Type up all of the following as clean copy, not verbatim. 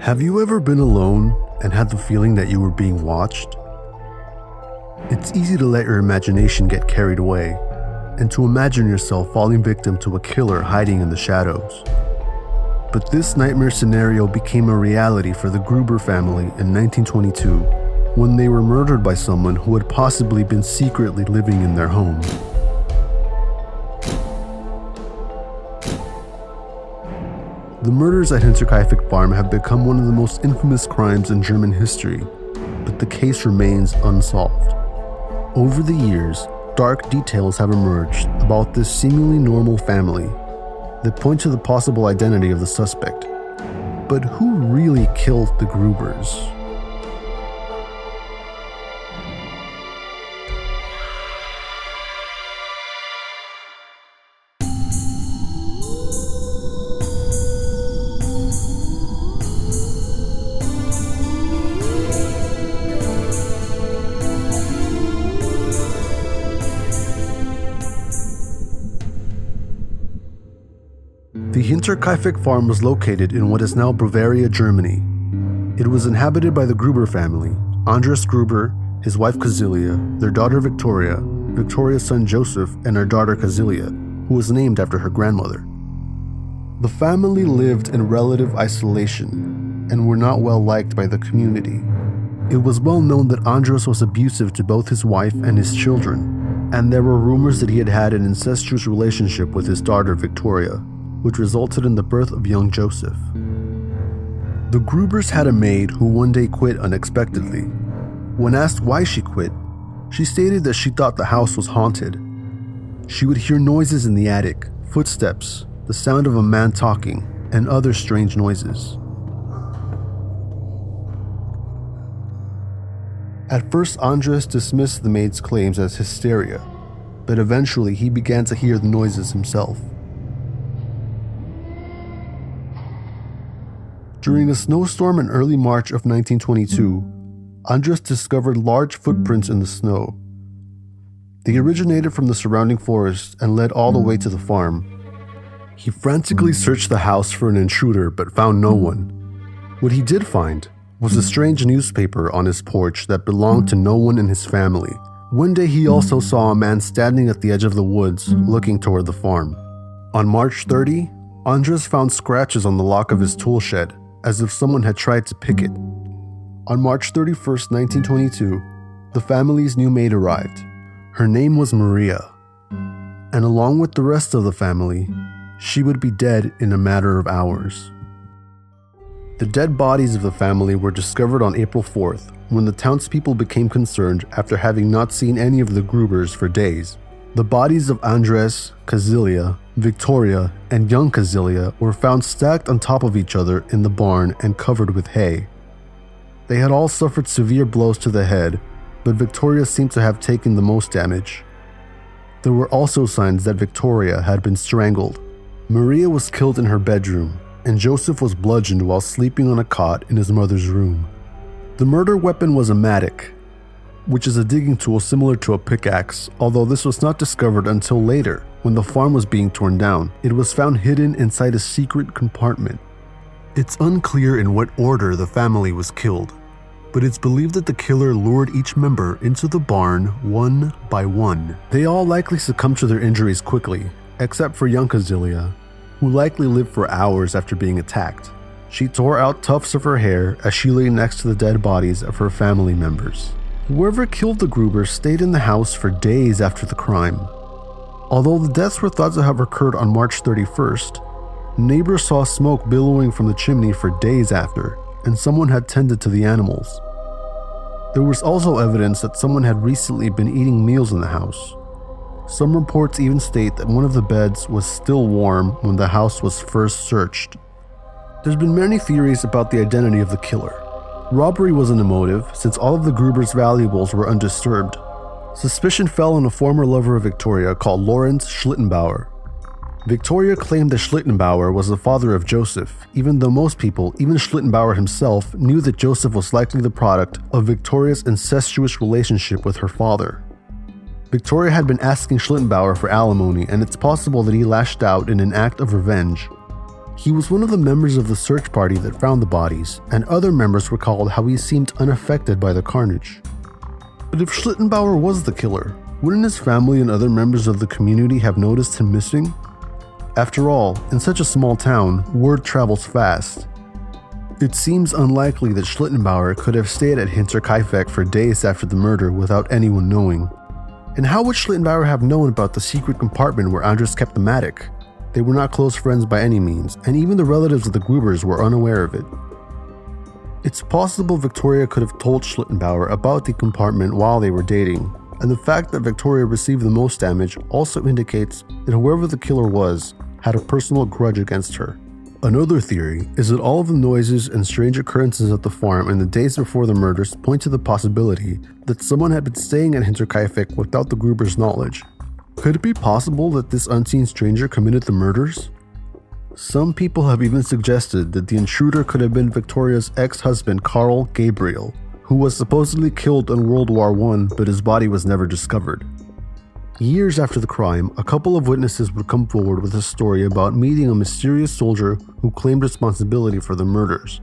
Have you ever been alone and had the feeling that you were being watched? It's easy to let your imagination get carried away and to imagine yourself falling victim to a killer hiding in the shadows. But this nightmare scenario became a reality for the Gruber family in 1922 when they were murdered by someone who had possibly been secretly living in their home. The murders at Hinterkaifeck farm have become one of the most infamous crimes in German history, but the case remains unsolved. Over the years, dark details have emerged about this seemingly normal family that point to the possible identity of the suspect. But who really killed the Grubers? The Hinterkaifeck farm was located in what is now Bavaria, Germany. It was inhabited by the Gruber family, Andreas Gruber, his wife Cecilia, their daughter Victoria, Victoria's son Joseph, and her daughter Cecilia, who was named after her grandmother. The family lived in relative isolation and were not well liked by the community. It was well known that Andreas was abusive to both his wife and his children, and there were rumors that he had had an incestuous relationship with his daughter Victoria, which resulted in the birth of young Joseph. The Grubers had a maid who one day quit unexpectedly. When asked why she quit, she stated that she thought the house was haunted. She would hear noises in the attic, footsteps, the sound of a man talking, and other strange noises. At first, Andreas dismissed the maid's claims as hysteria, but eventually he began to hear the noises himself. During a snowstorm in early March of 1922, Andreas discovered large footprints in the snow. They originated from the surrounding forest and led all the way to the farm. He frantically searched the house for an intruder but found no one. What he did find was a strange newspaper on his porch that belonged to no one in his family. One day he also saw a man standing at the edge of the woods looking toward the farm. On March 30, Andreas found scratches on the lock of his tool shed, as if someone had tried to pick it. On March 31st, 1922, the family's new maid arrived. Her name was Maria, and along with the rest of the family, she would be dead in a matter of hours. The dead bodies of the family were discovered on April 4th, when the townspeople became concerned after having not seen any of the Grubers for days. The bodies of Andreas, Cecilia, Victoria, and young Cecilia were found stacked on top of each other in the barn and covered with hay. They had all suffered severe blows to the head, but Victoria seemed to have taken the most damage. There were also signs that Victoria had been strangled. Maria was killed in her bedroom, and Joseph was bludgeoned while sleeping on a cot in his mother's room. The murder weapon was a mattock, which is a digging tool similar to a pickaxe, although this was not discovered until later, when the farm was being torn down. It was found hidden inside a secret compartment. It's unclear in what order the family was killed, but it's believed that the killer lured each member into the barn one by one. They all likely succumbed to their injuries quickly, except for young Cecilia, who likely lived for hours after being attacked. She tore out tufts of her hair as she lay next to the dead bodies of her family members. Whoever killed the Grubers stayed in the house for days after the crime. Although the deaths were thought to have occurred on March 31st, neighbors saw smoke billowing from the chimney for days after, and someone had tended to the animals. There was also evidence that someone had recently been eating meals in the house. Some reports even state that one of the beds was still warm when the house was first searched. There's been many theories about the identity of the killer. Robbery wasn't a motive, since all of the Grubers' valuables were undisturbed. Suspicion fell on a former lover of Victoria called Lorenz Schlittenbauer. Victoria claimed that Schlittenbauer was the father of Joseph, even though most people, even Schlittenbauer himself, knew that Joseph was likely the product of Victoria's incestuous relationship with her father. Victoria had been asking Schlittenbauer for alimony, and it's possible that he lashed out in an act of revenge. He was one of the members of the search party that found the bodies, and other members recalled how he seemed unaffected by the carnage. But if Schlittenbauer was the killer, wouldn't his family and other members of the community have noticed him missing? After all, in such a small town, word travels fast. It seems unlikely that Schlittenbauer could have stayed at Hinterkaifeck for days after the murder without anyone knowing. And how would Schlittenbauer have known about the secret compartment where Andres kept the matic? They were not close friends by any means, and even the relatives of the Grubers were unaware of it. It's possible Victoria could have told Schlittenbauer about the compartment while they were dating, and the fact that Victoria received the most damage also indicates that whoever the killer was had a personal grudge against her. Another theory is that all of the noises and strange occurrences at the farm in the days before the murders point to the possibility that someone had been staying at Hinterkaifeck without the Gruber's knowledge. Could it be possible that this unseen stranger committed the murders? Some people have even suggested that the intruder could have been Victoria's ex-husband Karl Gabriel, who was supposedly killed in World War I, but his body was never discovered. Years after the crime, a couple of witnesses would come forward with a story about meeting a mysterious soldier who claimed responsibility for the murders.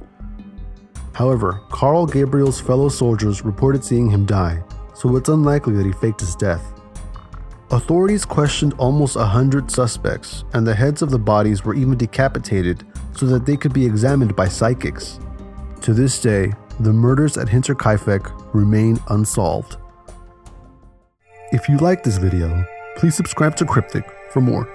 However, Karl Gabriel's fellow soldiers reported seeing him die, so it's unlikely that he faked his death. Authorities questioned almost 100 suspects, and the heads of the bodies were even decapitated so that they could be examined by psychics. To this day, the murders at Hinterkaifeck remain unsolved. If you liked this video, please subscribe to Crypticc for more.